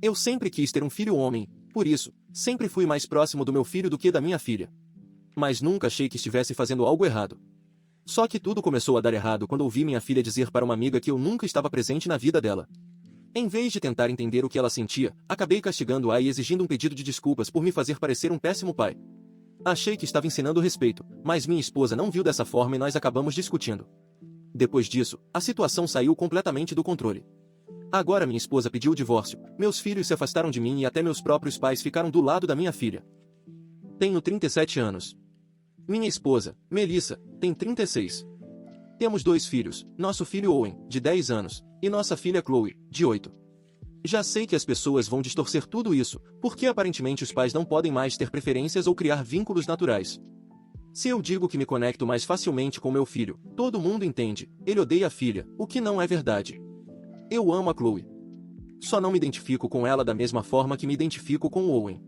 Eu sempre quis ter um filho homem, por isso, sempre fui mais próximo do meu filho do que da minha filha. Mas nunca achei que estivesse fazendo algo errado. Só que tudo começou a dar errado quando ouvi minha filha dizer para uma amiga que eu nunca estava presente na vida dela. Em vez de tentar entender o que ela sentia, acabei castigando-a e exigindo um pedido de desculpas por me fazer parecer um péssimo pai. Achei que estava ensinando respeito, mas minha esposa não viu dessa forma e nós acabamos discutindo. Depois disso, a situação saiu completamente do controle. Agora minha esposa pediu o divórcio, meus filhos se afastaram de mim e até meus próprios pais ficaram do lado da minha filha. Tenho 37 anos. Minha esposa, Melissa, tem 36. Temos 2 filhos, nosso filho Owen, de 10 anos, e nossa filha Chloe, de 8. Já sei que as pessoas vão distorcer tudo isso, porque aparentemente os pais não podem mais ter preferências ou criar vínculos naturais. Se eu digo que me conecto mais facilmente com meu filho, todo mundo entende, ele odeia a filha, o que não é verdade. Eu amo a Chloe. Só não me identifico com ela da mesma forma que me identifico com o Owen.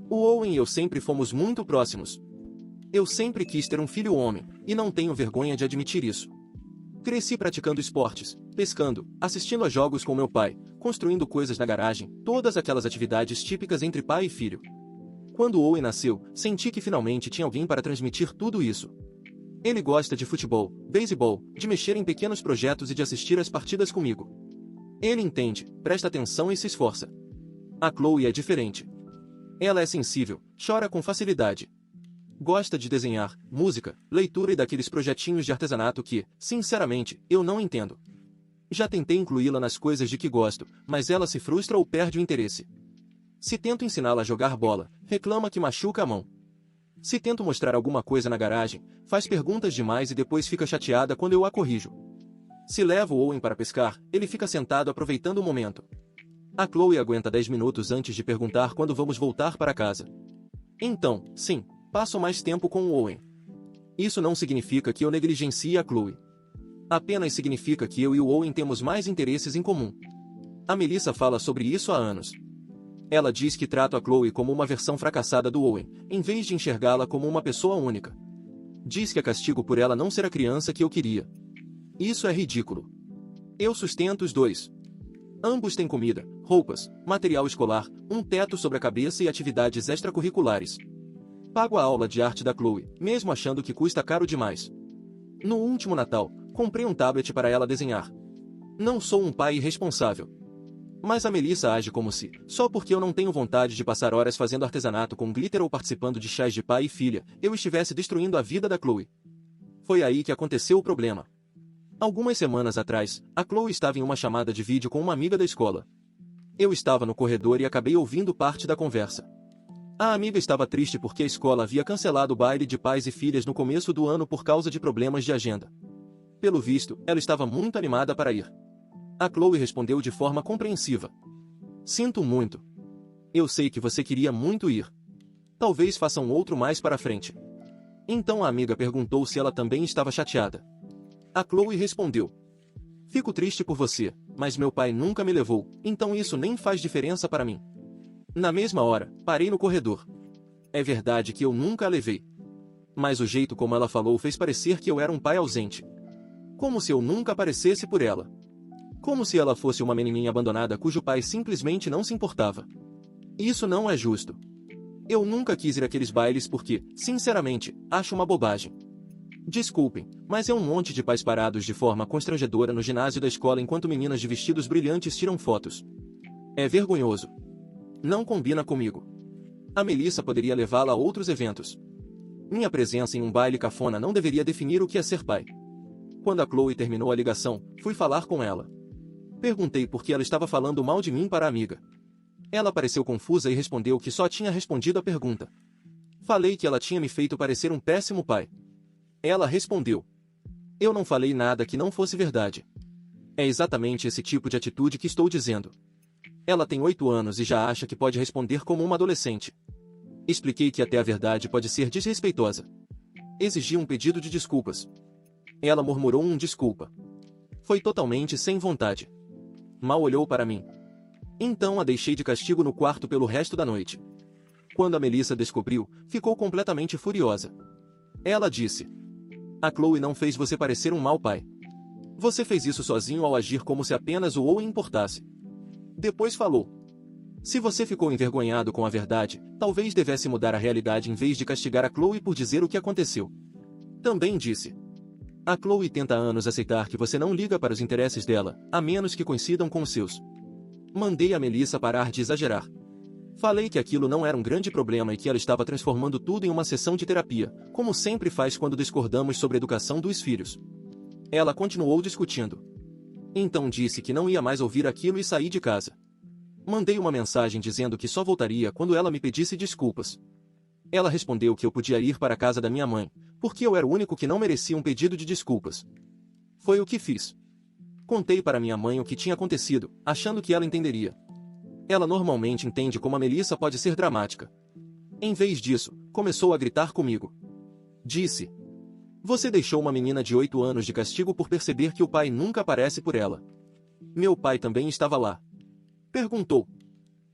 O Owen e eu sempre fomos muito próximos. Eu sempre quis ter um filho homem, e não tenho vergonha de admitir isso. Cresci praticando esportes, pescando, assistindo a jogos com meu pai, construindo coisas na garagem, todas aquelas atividades típicas entre pai e filho. Quando Owen nasceu, senti que finalmente tinha alguém para transmitir tudo isso. Ele gosta de futebol, beisebol, de mexer em pequenos projetos e de assistir às partidas comigo. Ele entende, presta atenção e se esforça. A Chloe é diferente. Ela é sensível, chora com facilidade. Gosta de desenhar, música, leitura e daqueles projetinhos de artesanato que, sinceramente, eu não entendo. Já tentei incluí-la nas coisas de que gosto, mas ela se frustra ou perde o interesse. Se tento ensiná-la a jogar bola, reclama que machuca a mão. Se tento mostrar alguma coisa na garagem, faz perguntas demais e depois fica chateada quando eu a corrijo. Se levo o Owen para pescar, ele fica sentado aproveitando o momento. A Chloe aguenta 10 minutos antes de perguntar quando vamos voltar para casa. Então, sim, passo mais tempo com o Owen. Isso não significa que eu negligencie a Chloe. Apenas significa que eu e o Owen temos mais interesses em comum. A Melissa fala sobre isso há anos. Ela diz que trato a Chloe como uma versão fracassada do Owen, em vez de enxergá-la como uma pessoa única. Diz que a castigo por ela não ser a criança que eu queria. Isso é ridículo. Eu sustento os dois. Ambos têm comida, roupas, material escolar, um teto sobre a cabeça e atividades extracurriculares. Pago a aula de arte da Chloe, mesmo achando que custa caro demais. No último Natal, comprei um tablet para ela desenhar. Não sou um pai irresponsável. Mas a Melissa age como se, só porque eu não tenho vontade de passar horas fazendo artesanato com glitter ou participando de chás de pai e filha, eu estivesse destruindo a vida da Chloe. Foi aí que aconteceu o problema. Algumas semanas atrás, a Chloe estava em uma chamada de vídeo com uma amiga da escola. Eu estava no corredor e acabei ouvindo parte da conversa. A amiga estava triste porque a escola havia cancelado o baile de pais e filhas no começo do ano por causa de problemas de agenda. Pelo visto, ela estava muito animada para ir. A Chloe respondeu de forma compreensiva. Sinto muito. Eu sei que você queria muito ir. Talvez faça um outro mais para frente. Então a amiga perguntou se ela também estava chateada. A Chloe respondeu. Fico triste por você, mas meu pai nunca me levou, então isso nem faz diferença para mim. Na mesma hora, parei no corredor. É verdade que eu nunca a levei. Mas o jeito como ela falou fez parecer que eu era um pai ausente. Como se eu nunca aparecesse por ela. Como se ela fosse uma menininha abandonada cujo pai simplesmente não se importava. Isso não é justo. Eu nunca quis ir àqueles bailes porque, sinceramente, acho uma bobagem. Desculpem, mas é um monte de pais parados de forma constrangedora no ginásio da escola enquanto meninas de vestidos brilhantes tiram fotos. É vergonhoso. Não combina comigo. A Melissa poderia levá-la a outros eventos. Minha presença em um baile cafona não deveria definir o que é ser pai. Quando a Chloe terminou a ligação, fui falar com ela. Perguntei por que ela estava falando mal de mim para a amiga. Ela pareceu confusa e respondeu que só tinha respondido a pergunta. Falei que ela tinha me feito parecer um péssimo pai. Ela respondeu. Eu não falei nada que não fosse verdade. É exatamente esse tipo de atitude que estou dizendo. Ela tem 8 anos e já acha que pode responder como uma adolescente. Expliquei que até a verdade pode ser desrespeitosa. Exigi um pedido de desculpas. Ela murmurou um desculpa. Foi totalmente sem vontade. Mal olhou para mim. Então a deixei de castigo no quarto pelo resto da noite. Quando a Melissa descobriu, ficou completamente furiosa. Ela disse. A Chloe não fez você parecer um mau pai. Você fez isso sozinho ao agir como se apenas o Owen importasse. Depois falou. Se você ficou envergonhado com a verdade, talvez devesse mudar a realidade em vez de castigar a Chloe por dizer o que aconteceu. Também disse. A Chloe tenta há anos aceitar que você não liga para os interesses dela, a menos que coincidam com os seus. Mandei a Melissa parar de exagerar. Falei que aquilo não era um grande problema e que ela estava transformando tudo em uma sessão de terapia, como sempre faz quando discordamos sobre a educação dos filhos. Ela continuou discutindo. Então disse que não ia mais ouvir aquilo e saí de casa. Mandei uma mensagem dizendo que só voltaria quando ela me pedisse desculpas. Ela respondeu que eu podia ir para a casa da minha mãe, porque eu era o único que não merecia um pedido de desculpas. Foi o que fiz. Contei para minha mãe o que tinha acontecido, achando que ela entenderia. Ela normalmente entende como a Melissa pode ser dramática. Em vez disso, começou a gritar comigo. Disse: "Você deixou uma menina de 8 anos de castigo por perceber que o pai nunca aparece por ela." Meu pai também estava lá. Perguntou: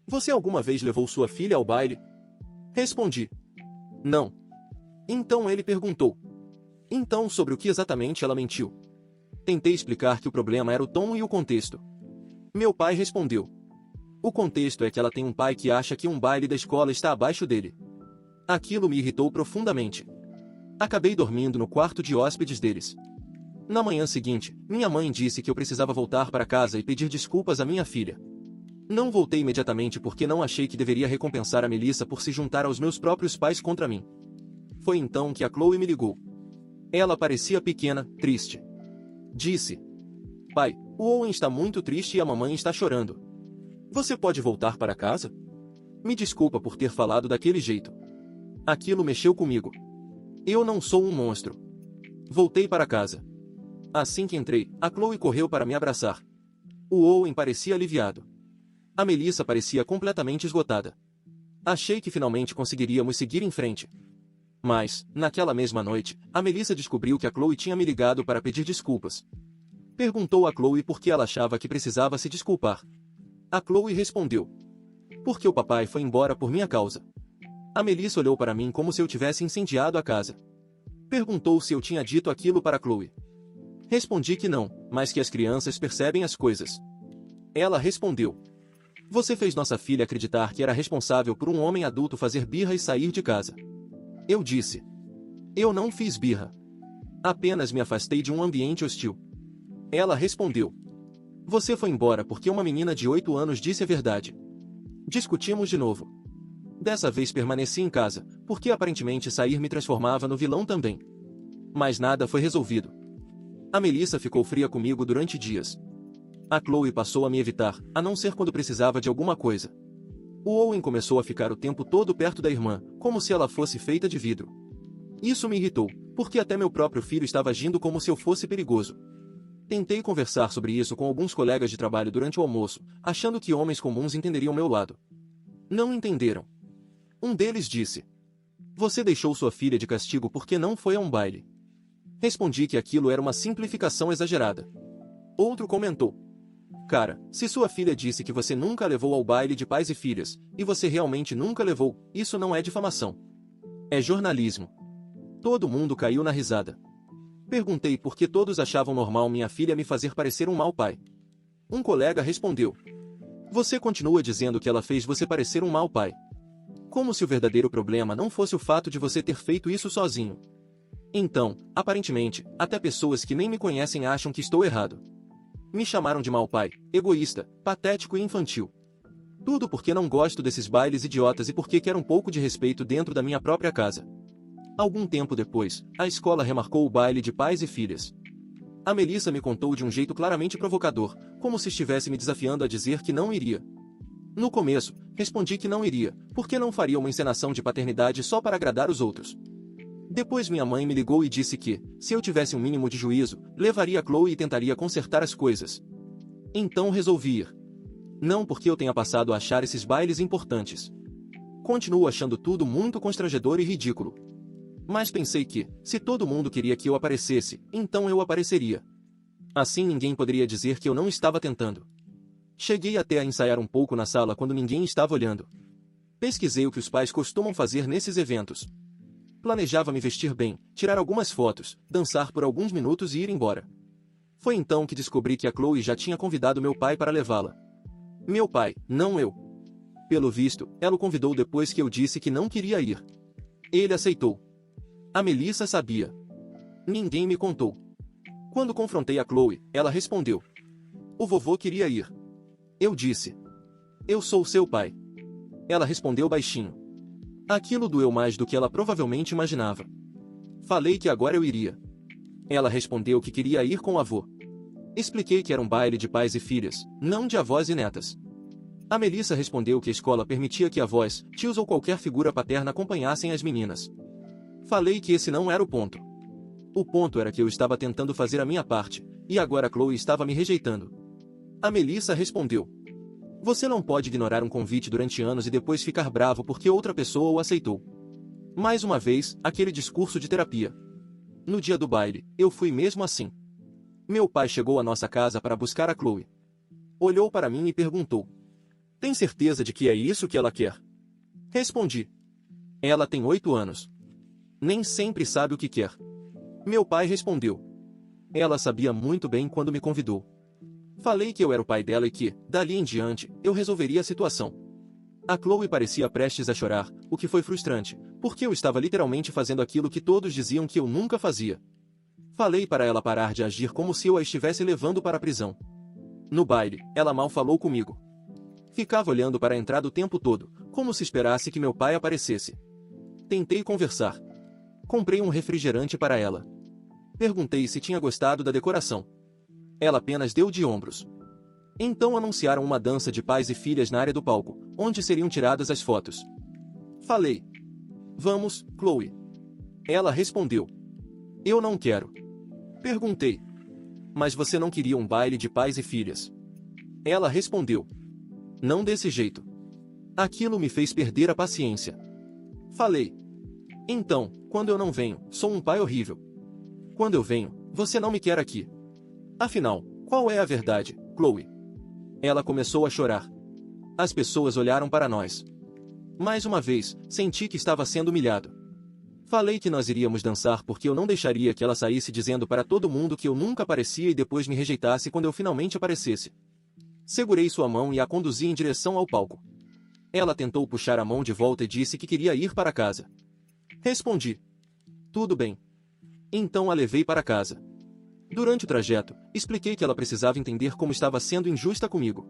"Você alguma vez levou sua filha ao baile?" Respondi: "Não." Então ele perguntou: "Então sobre o que exatamente ela mentiu?" Tentei explicar que o problema era o tom e o contexto. Meu pai respondeu: "O contexto é que ela tem um pai que acha que um baile da escola está abaixo dele." Aquilo me irritou profundamente. Acabei dormindo no quarto de hóspedes deles. Na manhã seguinte, minha mãe disse que eu precisava voltar para casa e pedir desculpas à minha filha. Não voltei imediatamente porque não achei que deveria recompensar a Melissa por se juntar aos meus próprios pais contra mim. Foi então que a Chloe me ligou. Ela parecia pequena, triste. Disse: "Pai, o Owen está muito triste e a mamãe está chorando. Você pode voltar para casa?" Me desculpa por ter falado daquele jeito. Aquilo mexeu comigo. Eu não sou um monstro. Voltei para casa. Assim que entrei, a Chloe correu para me abraçar. O Owen parecia aliviado. A Melissa parecia completamente esgotada. Achei que finalmente conseguiríamos seguir em frente. Mas, naquela mesma noite, a Melissa descobriu que a Chloe tinha me ligado para pedir desculpas. Perguntou a Chloe por que ela achava que precisava se desculpar. A Chloe respondeu: "Porque o papai foi embora por minha causa." A Melissa olhou para mim como se eu tivesse incendiado a casa. Perguntou se eu tinha dito aquilo para Chloe. Respondi que não, mas que as crianças percebem as coisas. Ela respondeu: "Você fez nossa filha acreditar que era responsável por um homem adulto fazer birra e sair de casa." Eu disse: "Eu não fiz birra. Apenas me afastei de um ambiente hostil." Ela respondeu: "Você foi embora porque uma menina de 8 anos disse a verdade." Discutimos de novo. Dessa vez permaneci em casa, porque aparentemente sair me transformava no vilão também. Mas nada foi resolvido. A Melissa ficou fria comigo durante dias. A Chloe passou a me evitar, a não ser quando precisava de alguma coisa. O Owen começou a ficar o tempo todo perto da irmã, como se ela fosse feita de vidro. Isso me irritou, porque até meu próprio filho estava agindo como se eu fosse perigoso. Tentei conversar sobre isso com alguns colegas de trabalho durante o almoço, achando que homens comuns entenderiam meu lado. Não entenderam. Um deles disse: "Você deixou sua filha de castigo porque não foi a um baile." Respondi que aquilo era uma simplificação exagerada. Outro comentou: "Cara, se sua filha disse que você nunca a levou ao baile de pais e filhas, e você realmente nunca levou, isso não é difamação. É jornalismo." Todo mundo caiu na risada. Perguntei por que todos achavam normal minha filha me fazer parecer um mau pai. Um colega respondeu: "Você continua dizendo que ela fez você parecer um mau pai. Como se o verdadeiro problema não fosse o fato de você ter feito isso sozinho. Então, aparentemente, até pessoas que nem me conhecem acham que estou errado." Me chamaram de mau pai, egoísta, patético e infantil. Tudo porque não gosto desses bailes idiotas e porque quero um pouco de respeito dentro da minha própria casa. Algum tempo depois, a escola remarcou o baile de pais e filhas. A Melissa me contou de um jeito claramente provocador, como se estivesse me desafiando a dizer que não iria. No começo, respondi que não iria, porque não faria uma encenação de paternidade só para agradar os outros. Depois minha mãe me ligou e disse que, se eu tivesse um mínimo de juízo, levaria a Chloe e tentaria consertar as coisas. Então resolvi ir. Não porque eu tenha passado a achar esses bailes importantes. Continuo achando tudo muito constrangedor e ridículo. Mas pensei que, se todo mundo queria que eu aparecesse, então eu apareceria. Assim ninguém poderia dizer que eu não estava tentando. Cheguei até a ensaiar um pouco na sala quando ninguém estava olhando. Pesquisei o que os pais costumam fazer nesses eventos. Planejava me vestir bem, tirar algumas fotos, dançar por alguns minutos e ir embora. Foi então que descobri que a Chloe já tinha convidado meu pai para levá-la. Meu pai, não eu. Pelo visto, ela o convidou depois que eu disse que não queria ir. Ele aceitou. A Melissa sabia. Ninguém me contou. Quando confrontei a Chloe, ela respondeu: o vovô queria ir. Eu disse: eu sou seu pai. Ela respondeu baixinho. Aquilo doeu mais do que ela provavelmente imaginava. Falei que agora eu iria. Ela respondeu que queria ir com o avô. Expliquei que era um baile de pais e filhas, não de avós e netas. A Melissa respondeu que a escola permitia que avós, tios ou qualquer figura paterna acompanhassem as meninas. Falei que esse não era o ponto. O ponto era que eu estava tentando fazer a minha parte, e agora Chloe estava me rejeitando. A Melissa respondeu: você não pode ignorar um convite durante anos e depois ficar bravo porque outra pessoa o aceitou. Mais uma vez, aquele discurso de terapia. No dia do baile, eu fui mesmo assim. Meu pai chegou à nossa casa para buscar a Chloe. Olhou para mim e perguntou: tem certeza de que é isso que ela quer? Respondi: ela tem 8 anos. Nem sempre sabe o que quer. Meu pai respondeu: ela sabia muito bem quando me convidou. Falei que eu era o pai dela e que, dali em diante, eu resolveria a situação. A Chloe parecia prestes a chorar, o que foi frustrante, porque eu estava literalmente fazendo aquilo que todos diziam que eu nunca fazia. Falei para ela parar de agir como se eu a estivesse levando para a prisão. No baile, ela mal falou comigo. Ficava olhando para a entrada o tempo todo, como se esperasse que meu pai aparecesse. Tentei conversar. Comprei um refrigerante para ela. Perguntei se tinha gostado da decoração. Ela apenas deu de ombros. Então anunciaram uma dança de pais e filhas na área do palco, onde seriam tiradas as fotos. Falei: vamos, Chloe. Ela respondeu: eu não quero. Perguntei: mas você não queria um baile de pais e filhas? Ela respondeu: não desse jeito. Aquilo me fez perder a paciência. Falei: então, quando eu não venho, sou um pai horrível. Quando eu venho, você não me quer aqui. Afinal, qual é a verdade, Chloe? Ela começou a chorar. As pessoas olharam para nós. Mais uma vez, senti que estava sendo humilhado. Falei que nós iríamos dançar porque eu não deixaria que ela saísse dizendo para todo mundo que eu nunca aparecia e depois me rejeitasse quando eu finalmente aparecesse. Segurei sua mão e a conduzi em direção ao palco. Ela tentou puxar a mão de volta e disse que queria ir para casa. Respondi: tudo bem. Então a levei para casa. Durante o trajeto, expliquei que ela precisava entender como estava sendo injusta comigo.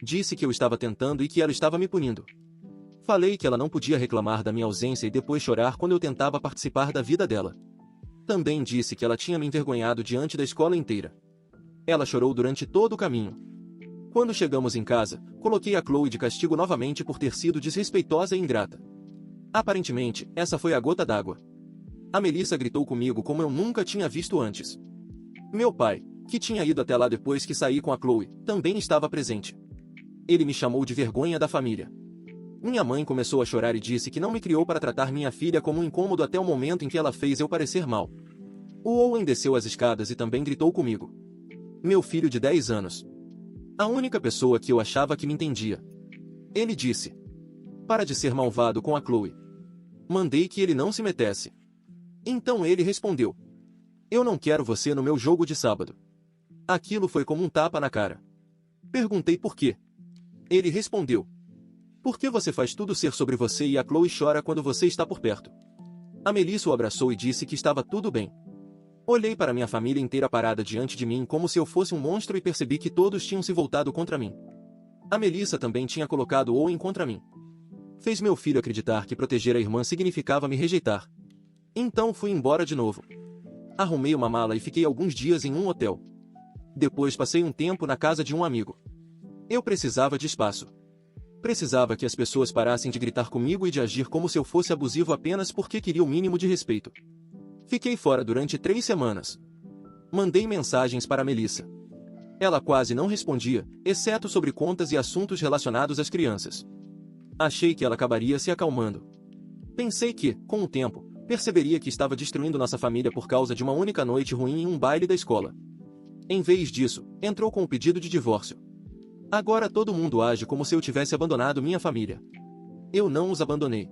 Disse que eu estava tentando e que ela estava me punindo. Falei que ela não podia reclamar da minha ausência e depois chorar quando eu tentava participar da vida dela. Também disse que ela tinha me envergonhado diante da escola inteira. Ela chorou durante todo o caminho. Quando chegamos em casa, coloquei a Chloe de castigo novamente por ter sido desrespeitosa e ingrata. Aparentemente, essa foi a gota d'água. A Melissa gritou comigo como eu nunca tinha visto antes. Meu pai, que tinha ido até lá depois que saí com a Chloe, também estava presente. Ele me chamou de vergonha da família. Minha mãe começou a chorar e disse que não me criou para tratar minha filha como um incômodo até o momento em que ela fez eu parecer mal. O Owen desceu as escadas e também gritou comigo. Meu filho de 10 anos. A única pessoa que eu achava que me entendia. Ele disse: para de ser malvado com a Chloe. Mandei que ele não se metesse. Então ele respondeu: eu não quero você no meu jogo de sábado. Aquilo foi como um tapa na cara. Perguntei por quê. Ele respondeu: por que você faz tudo ser sobre você e a Chloe chora quando você está por perto? A Melissa o abraçou e disse que estava tudo bem. Olhei para minha família inteira parada diante de mim como se eu fosse um monstro e percebi que todos tinham se voltado contra mim. A Melissa também tinha colocado Owen contra mim. Fez meu filho acreditar que proteger a irmã significava me rejeitar. Então fui embora de novo. Arrumei uma mala e fiquei alguns dias em um hotel. Depois passei um tempo na casa de um amigo. Eu precisava de espaço. Precisava que as pessoas parassem de gritar comigo e de agir como se eu fosse abusivo apenas porque queria o mínimo de respeito. Fiquei fora durante 3 semanas. Mandei mensagens para Melissa. Ela quase não respondia, exceto sobre contas e assuntos relacionados às crianças. Achei que ela acabaria se acalmando. Pensei que, com o tempo, perceberia que estava destruindo nossa família por causa de uma única noite ruim em um baile da escola. Em vez disso, entrou com o pedido de divórcio. Agora todo mundo age como se eu tivesse abandonado minha família. Eu não os abandonei.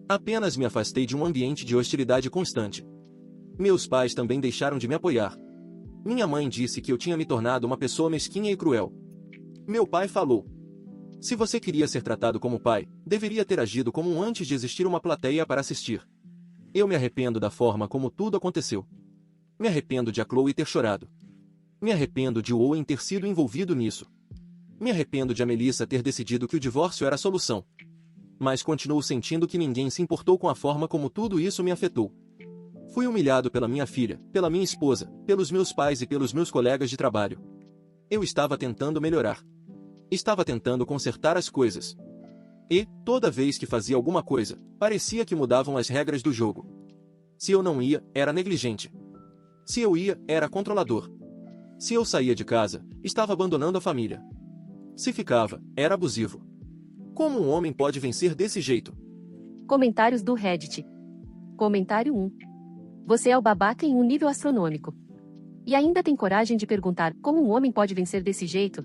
Apenas me afastei de um ambiente de hostilidade constante. Meus pais também deixaram de me apoiar. Minha mãe disse que eu tinha me tornado uma pessoa mesquinha e cruel. Meu pai falou: Se você queria ser tratado como pai, deveria ter agido como um antes de existir uma plateia para assistir. Eu me arrependo da forma como tudo aconteceu. Me arrependo de a Chloe ter chorado. Me arrependo de Owen ter sido envolvido nisso. Me arrependo de a Melissa ter decidido que o divórcio era a solução. Mas continuo sentindo que ninguém se importou com a forma como tudo isso me afetou. Fui humilhado pela minha filha, pela minha esposa, pelos meus pais e pelos meus colegas de trabalho. Eu estava tentando melhorar. Estava tentando consertar as coisas. E, toda vez que fazia alguma coisa, parecia que mudavam as regras do jogo. Se eu não ia, era negligente. Se eu ia, era controlador. Se eu saía de casa, estava abandonando a família. Se ficava, era abusivo. Como um homem pode vencer desse jeito? Comentários do Reddit. Comentário 1. Você é o babaca em um nível astronômico. E ainda tem coragem de perguntar como um homem pode vencer desse jeito?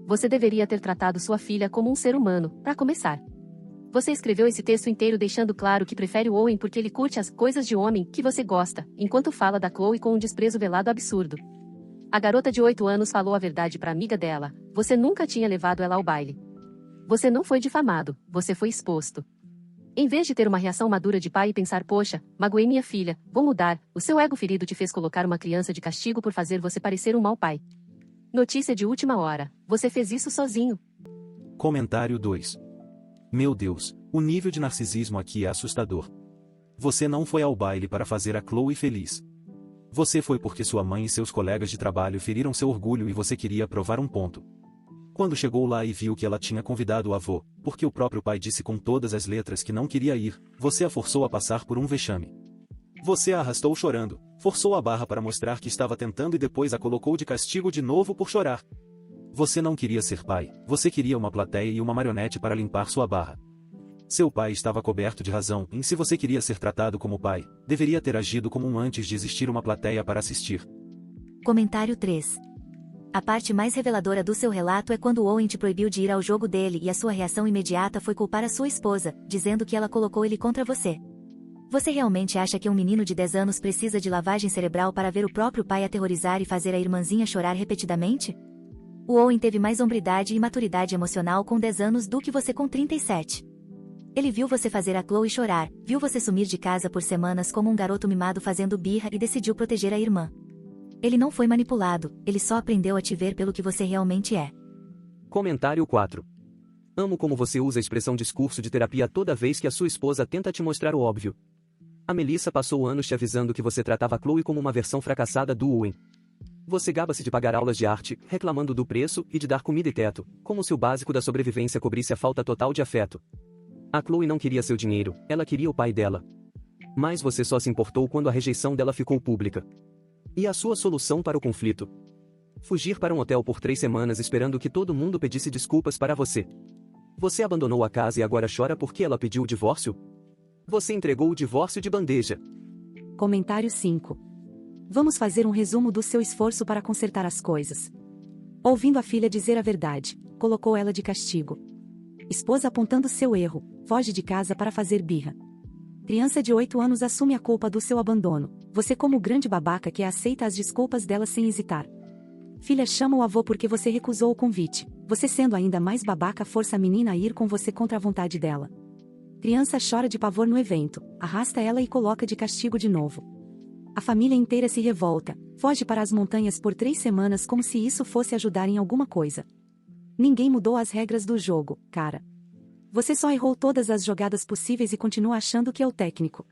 Você deveria ter tratado sua filha como um ser humano, para começar. Você escreveu esse texto inteiro deixando claro que prefere o Owen porque ele curte as coisas de homem que você gosta, enquanto fala da Chloe com um desprezo velado absurdo. A garota de 8 anos falou a verdade para a amiga dela, você nunca tinha levado ela ao baile. Você não foi difamado, você foi exposto. Em vez de ter uma reação madura de pai e pensar, poxa, magoei minha filha, vou mudar, o seu ego ferido te fez colocar uma criança de castigo por fazer você parecer um mau pai. Notícia de última hora, você fez isso sozinho. Comentário 2. Meu Deus, o nível de narcisismo aqui é assustador. Você não foi ao baile para fazer a Chloe feliz. Você foi porque sua mãe e seus colegas de trabalho feriram seu orgulho e você queria provar um ponto. Quando chegou lá e viu que ela tinha convidado o avô, porque o próprio pai disse com todas as letras que não queria ir, você a forçou a passar por um vexame. Você a arrastou chorando, forçou a barra para mostrar que estava tentando e depois a colocou de castigo de novo por chorar. Você não queria ser pai, você queria uma plateia e uma marionete para limpar sua barra. Seu pai estava coberto de razão, e se você queria ser tratado como pai, deveria ter agido como um antes de existir uma plateia para assistir. Comentário 3. A parte mais reveladora do seu relato é quando Owen te proibiu de ir ao jogo dele e a sua reação imediata foi culpar a sua esposa, dizendo que ela colocou ele contra você. Você realmente acha que um menino de 10 anos precisa de lavagem cerebral para ver o próprio pai aterrorizar e fazer a irmãzinha chorar repetidamente? O Owen teve mais hombridade e maturidade emocional com 10 anos do que você com 37. Ele viu você fazer a Chloe chorar, viu você sumir de casa por semanas como um garoto mimado fazendo birra e decidiu proteger a irmã. Ele não foi manipulado, ele só aprendeu a te ver pelo que você realmente é. Comentário 4. Amo como você usa a expressão discurso de terapia toda vez que a sua esposa tenta te mostrar o óbvio. A Melissa passou anos te avisando que você tratava a Chloe como uma versão fracassada do Owen. Você gaba-se de pagar aulas de arte, reclamando do preço e de dar comida e teto, como se o básico da sobrevivência cobrisse a falta total de afeto. A Chloe não queria seu dinheiro, ela queria o pai dela. Mas você só se importou quando a rejeição dela ficou pública. E a sua solução para o conflito? Fugir para um hotel por 3 semanas esperando que todo mundo pedisse desculpas para você. Você abandonou a casa e agora chora porque ela pediu o divórcio? Você entregou o divórcio de bandeja. Comentário 5. Vamos fazer um resumo do seu esforço para consertar as coisas. Ouvindo a filha dizer a verdade, colocou ela de castigo. Esposa apontando seu erro, foge de casa para fazer birra. Criança de 8 anos assume a culpa do seu abandono, você como o grande babaca que aceita as desculpas dela sem hesitar. Filha chama o avô porque você recusou o convite, você sendo ainda mais babaca força a menina a ir com você contra a vontade dela. Criança chora de pavor no evento, arrasta ela e coloca de castigo de novo. A família inteira se revolta, foge para as montanhas por 3 semanas como se isso fosse ajudar em alguma coisa. Ninguém mudou as regras do jogo, cara. Você só errou todas as jogadas possíveis e continua achando que é o técnico.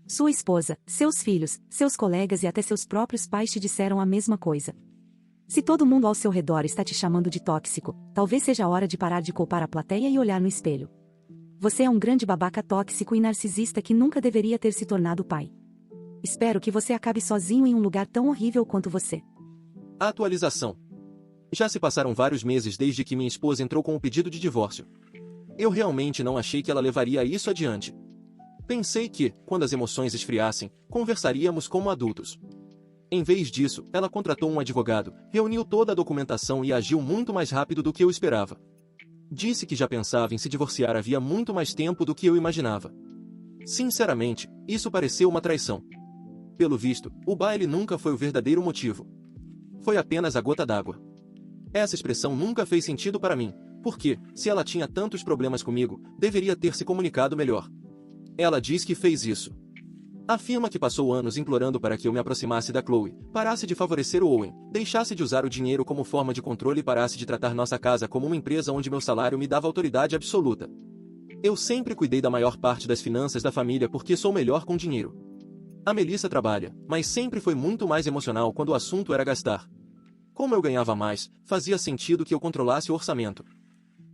Sua esposa, seus filhos, seus colegas e até seus próprios pais te disseram a mesma coisa. Se todo mundo ao seu redor está te chamando de tóxico, talvez seja a hora de parar de culpar a plateia e olhar no espelho. Você é um grande babaca tóxico e narcisista que nunca deveria ter se tornado pai. Espero que você acabe sozinho em um lugar tão horrível quanto você. Atualização. Já se passaram vários meses desde que minha esposa entrou com o pedido de divórcio. Eu realmente não achei que ela levaria isso adiante. Pensei que, quando as emoções esfriassem, conversaríamos como adultos. Em vez disso, ela contratou um advogado, reuniu toda a documentação e agiu muito mais rápido do que eu esperava. Disse que já pensava em se divorciar havia muito mais tempo do que eu imaginava. Sinceramente, isso pareceu uma traição. Pelo visto, o baile nunca foi o verdadeiro motivo. Foi apenas a gota d'água. Essa expressão nunca fez sentido para mim, Porque, se ela tinha tantos problemas comigo, deveria ter se comunicado melhor. Ela diz que fez isso. Afirma que passou anos implorando para que eu me aproximasse da Chloe, parasse de favorecer o Owen, deixasse de usar o dinheiro como forma de controle e parasse de tratar nossa casa como uma empresa onde meu salário me dava autoridade absoluta. Eu sempre cuidei da maior parte das finanças da família porque sou melhor com dinheiro. A Melissa trabalha, mas sempre foi muito mais emocional quando o assunto era gastar. Como eu ganhava mais, fazia sentido que eu controlasse o orçamento.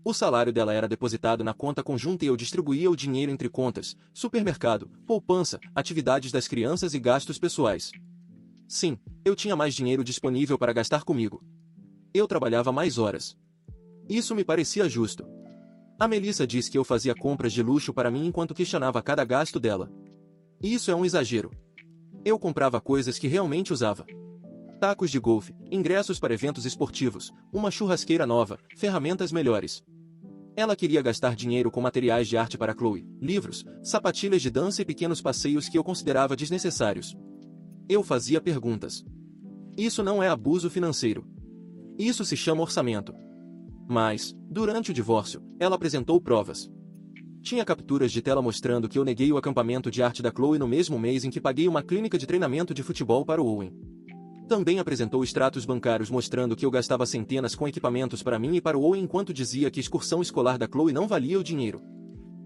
O salário dela era depositado na conta conjunta e eu distribuía o dinheiro entre contas, supermercado, poupança, atividades das crianças e gastos pessoais. Sim, eu tinha mais dinheiro disponível para gastar comigo. Eu trabalhava mais horas. Isso me parecia justo. A Melissa disse que eu fazia compras de luxo para mim enquanto questionava cada gasto dela. Isso é um exagero. Eu comprava coisas que realmente usava. Tacos de golfe, ingressos para eventos esportivos, uma churrasqueira nova, ferramentas melhores. Ela queria gastar dinheiro com materiais de arte para Chloe, livros, sapatilhas de dança e pequenos passeios que eu considerava desnecessários. Eu fazia perguntas. Isso não é abuso financeiro. Isso se chama orçamento. Mas, durante o divórcio, ela apresentou provas. Tinha capturas de tela mostrando que eu neguei o acampamento de arte da Chloe no mesmo mês em que paguei uma clínica de treinamento de futebol para o Owen. Também apresentou extratos bancários mostrando que eu gastava centenas com equipamentos para mim e para o Owen enquanto dizia que a excursão escolar da Chloe não valia o dinheiro.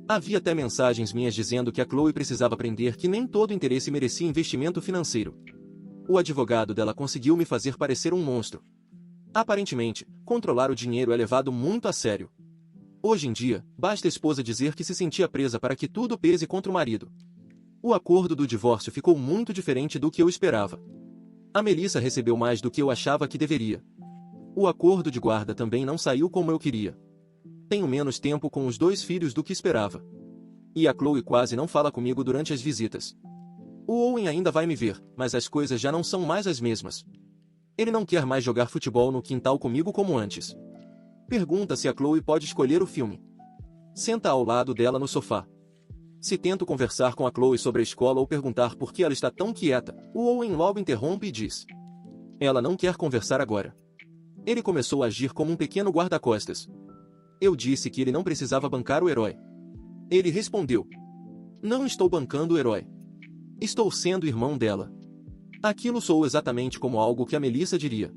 Havia até mensagens minhas dizendo que a Chloe precisava aprender que nem todo interesse merecia investimento financeiro. O advogado dela conseguiu me fazer parecer um monstro. Aparentemente, controlar o dinheiro é levado muito a sério. Hoje em dia, basta a esposa dizer que se sentia presa para que tudo pese contra o marido. O acordo do divórcio ficou muito diferente do que eu esperava. A Melissa recebeu mais do que eu achava que deveria. O acordo de guarda também não saiu como eu queria. Tenho menos tempo com os 2 filhos do que esperava. E a Chloe quase não fala comigo durante as visitas. O Owen ainda vai me ver, mas as coisas já não são mais as mesmas. Ele não quer mais jogar futebol no quintal comigo como antes. Pergunta se a Chloe pode escolher o filme. Senta ao lado dela no sofá. Se tento conversar com a Chloe sobre a escola ou perguntar por que ela está tão quieta, o Owen logo interrompe e diz: ela não quer conversar agora. Ele começou a agir como um pequeno guarda-costas. Eu disse que ele não precisava bancar o herói. Ele respondeu: não estou bancando o herói. Estou sendo irmão dela. Aquilo soou exatamente como algo que a Melissa diria.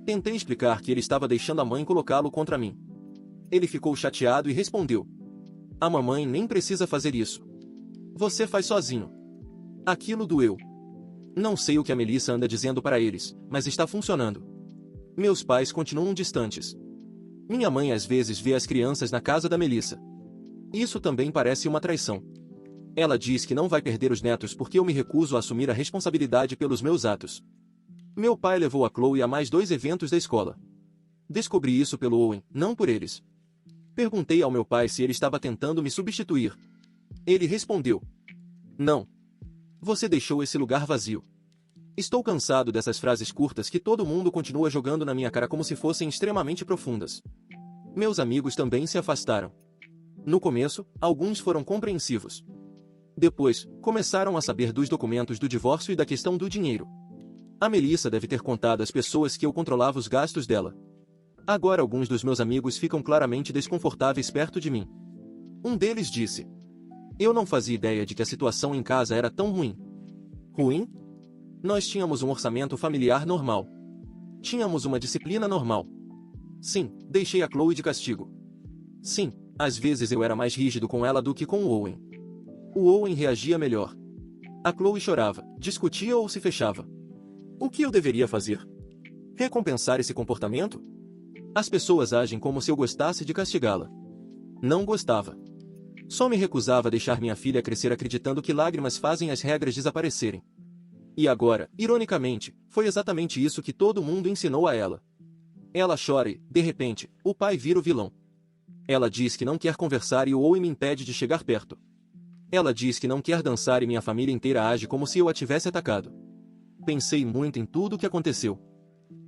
Tentei explicar que ele estava deixando a mãe colocá-lo contra mim. Ele ficou chateado e respondeu: a mamãe nem precisa fazer isso. Você faz sozinho. Aquilo doeu. Não sei o que a Melissa anda dizendo para eles, mas está funcionando. Meus pais continuam distantes. Minha mãe às vezes vê as crianças na casa da Melissa. Isso também parece uma traição. Ela diz que não vai perder os netos porque eu me recuso a assumir a responsabilidade pelos meus atos. Meu pai levou a Chloe a mais 2 eventos da escola. Descobri isso pelo Owen, não por eles. Perguntei ao meu pai se ele estava tentando me substituir. Ele respondeu: não. Você deixou esse lugar vazio. Estou cansado dessas frases curtas que todo mundo continua jogando na minha cara como se fossem extremamente profundas. Meus amigos também se afastaram. No começo, alguns foram compreensivos. Depois, começaram a saber dos documentos do divórcio e da questão do dinheiro. A Melissa deve ter contado às pessoas que eu controlava os gastos dela. Agora alguns dos meus amigos ficam claramente desconfortáveis perto de mim. Um deles disse: eu não fazia ideia de que a situação em casa era tão ruim. Ruim? Nós tínhamos um orçamento familiar normal. Tínhamos uma disciplina normal. Sim, deixei a Chloe de castigo. Sim, às vezes eu era mais rígido com ela do que com o Owen. O Owen reagia melhor. A Chloe chorava, discutia ou se fechava. O que eu deveria fazer? Recompensar esse comportamento? As pessoas agem como se eu gostasse de castigá-la. Não gostava. Só me recusava a deixar minha filha crescer acreditando que lágrimas fazem as regras desaparecerem. E agora, ironicamente, foi exatamente isso que todo mundo ensinou a ela. Ela chora e, de repente, o pai vira o vilão. Ela diz que não quer conversar e o Owen me impede de chegar perto. Ela diz que não quer dançar e minha família inteira age como se eu a tivesse atacado. Pensei muito em tudo o que aconteceu.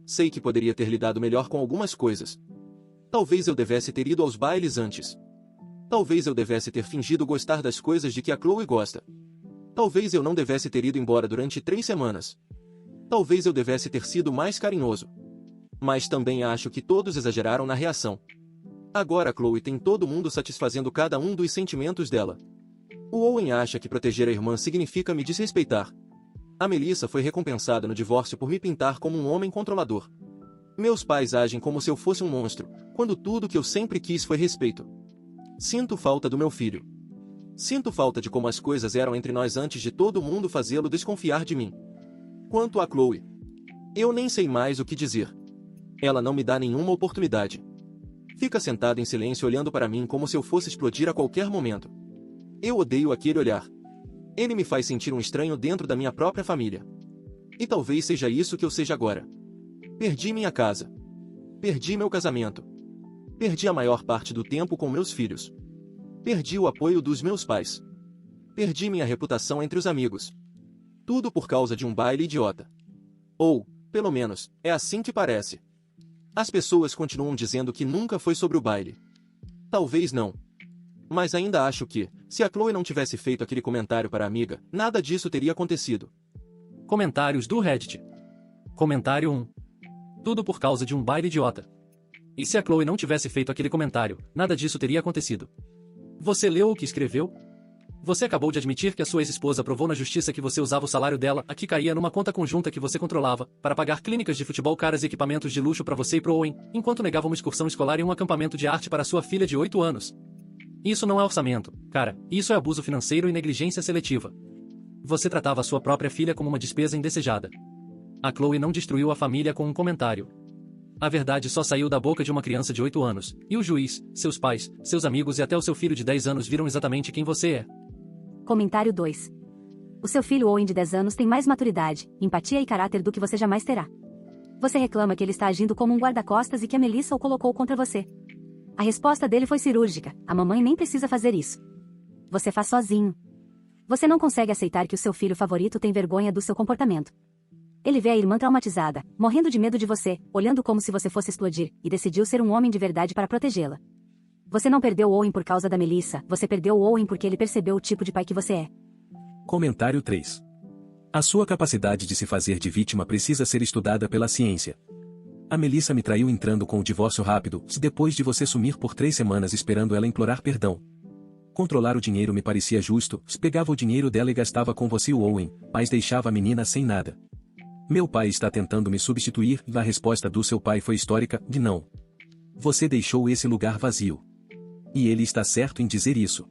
Sei que poderia ter lidado melhor com algumas coisas. Talvez eu devesse ter ido aos bailes antes. Talvez eu devesse ter fingido gostar das coisas de que a Chloe gosta. Talvez eu não devesse ter ido embora durante 3 semanas. Talvez eu devesse ter sido mais carinhoso. Mas também acho que todos exageraram na reação. Agora a Chloe tem todo mundo satisfazendo cada um dos sentimentos dela. O Owen acha que proteger a irmã significa me desrespeitar. A Melissa foi recompensada no divórcio por me pintar como um homem controlador. Meus pais agem como se eu fosse um monstro, quando tudo que eu sempre quis foi respeito. Sinto falta do meu filho. Sinto falta de como as coisas eram entre nós antes de todo mundo fazê-lo desconfiar de mim. Quanto a Chloe, eu nem sei mais o que dizer. Ela não me dá nenhuma oportunidade. Fica sentada em silêncio olhando para mim como se eu fosse explodir a qualquer momento. Eu odeio aquele olhar. Ele me faz sentir um estranho dentro da minha própria família. E talvez seja isso que eu seja agora. Perdi minha casa. Perdi meu casamento. Perdi a maior parte do tempo com meus filhos. Perdi o apoio dos meus pais. Perdi minha reputação entre os amigos. Tudo por causa de um baile idiota. Ou, pelo menos, é assim que parece. As pessoas continuam dizendo que nunca foi sobre o baile. Talvez não. Mas ainda acho que, se a Chloe não tivesse feito aquele comentário para a amiga, nada disso teria acontecido. Comentários do Reddit. Comentário 1. Tudo por causa de um baile idiota. E se a Chloe não tivesse feito aquele comentário, nada disso teria acontecido. Você leu o que escreveu? Você acabou de admitir que a sua ex-esposa provou na justiça que você usava o salário dela, a que caía numa conta conjunta que você controlava, para pagar clínicas de futebol caras e equipamentos de luxo para você e pro Owen, enquanto negava uma excursão escolar e um acampamento de arte para sua filha de 8 anos. Isso não é orçamento, cara, isso é abuso financeiro e negligência seletiva. Você tratava a sua própria filha como uma despesa indesejada. A Chloe não destruiu a família com um comentário. A verdade só saiu da boca de uma criança de 8 anos, e o juiz, seus pais, seus amigos e até o seu filho de 10 anos viram exatamente quem você é. Comentário 2. O seu filho Owen de 10 anos tem mais maturidade, empatia e caráter do que você jamais terá. Você reclama que ele está agindo como um guarda-costas e que a Melissa o colocou contra você. A resposta dele foi cirúrgica, a mamãe nem precisa fazer isso. Você faz sozinho. Você não consegue aceitar que o seu filho favorito tem vergonha do seu comportamento. Ele vê a irmã traumatizada, morrendo de medo de você, olhando como se você fosse explodir, e decidiu ser um homem de verdade para protegê-la. Você não perdeu o Owen por causa da Melissa, você perdeu o Owen porque ele percebeu o tipo de pai que você é. Comentário 3. A sua capacidade de se fazer de vítima precisa ser estudada pela ciência. A Melissa me traiu entrando com o divórcio rápido, depois de você sumir por 3 semanas esperando ela implorar perdão. Controlar o dinheiro me parecia justo, pegava o dinheiro dela e gastava com você e o Owen, mas deixava a menina sem nada. Meu pai está tentando me substituir, e a resposta do seu pai foi histórica, de não. Você deixou esse lugar vazio. E ele está certo em dizer isso.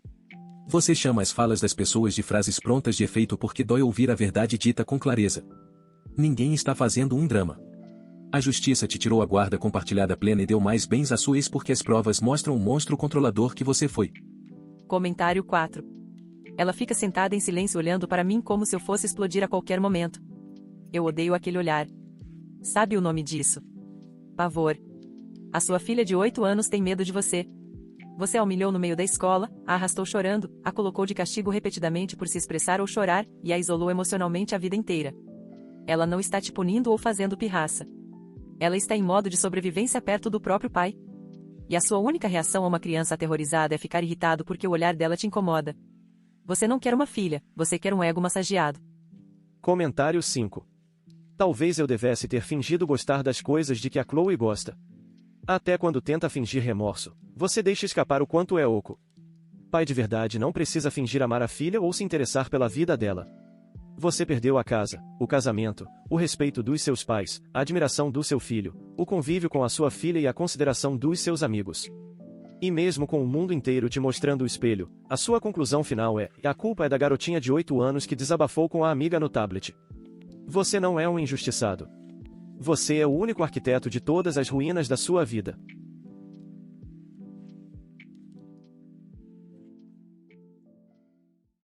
Você chama as falas das pessoas de frases prontas de efeito porque dói ouvir a verdade dita com clareza. Ninguém está fazendo um drama. A justiça te tirou a guarda compartilhada plena e deu mais bens à sua ex porque as provas mostram o monstro controlador que você foi. Comentário 4. Ela fica sentada em silêncio olhando para mim como se eu fosse explodir a qualquer momento. Eu odeio aquele olhar. Sabe o nome disso? Pavor. A sua filha de 8 anos tem medo de você. Você a humilhou no meio da escola, a arrastou chorando, a colocou de castigo repetidamente por se expressar ou chorar, e a isolou emocionalmente a vida inteira. Ela não está te punindo ou fazendo pirraça. Ela está em modo de sobrevivência perto do próprio pai. E a sua única reação a uma criança aterrorizada é ficar irritado porque o olhar dela te incomoda. Você não quer uma filha, você quer um ego massageado. Comentário 5. Talvez eu devesse ter fingido gostar das coisas de que a Chloe gosta. Até quando tenta fingir remorso, você deixa escapar o quanto é oco. Pai de verdade não precisa fingir amar a filha ou se interessar pela vida dela. Você perdeu a casa, o casamento, o respeito dos seus pais, a admiração do seu filho, o convívio com a sua filha e a consideração dos seus amigos. E mesmo com o mundo inteiro te mostrando o espelho, a sua conclusão final é: a culpa é da garotinha de 8 anos que desabafou com a amiga no tablet. Você não é um injustiçado. Você é o único arquiteto de todas as ruínas da sua vida.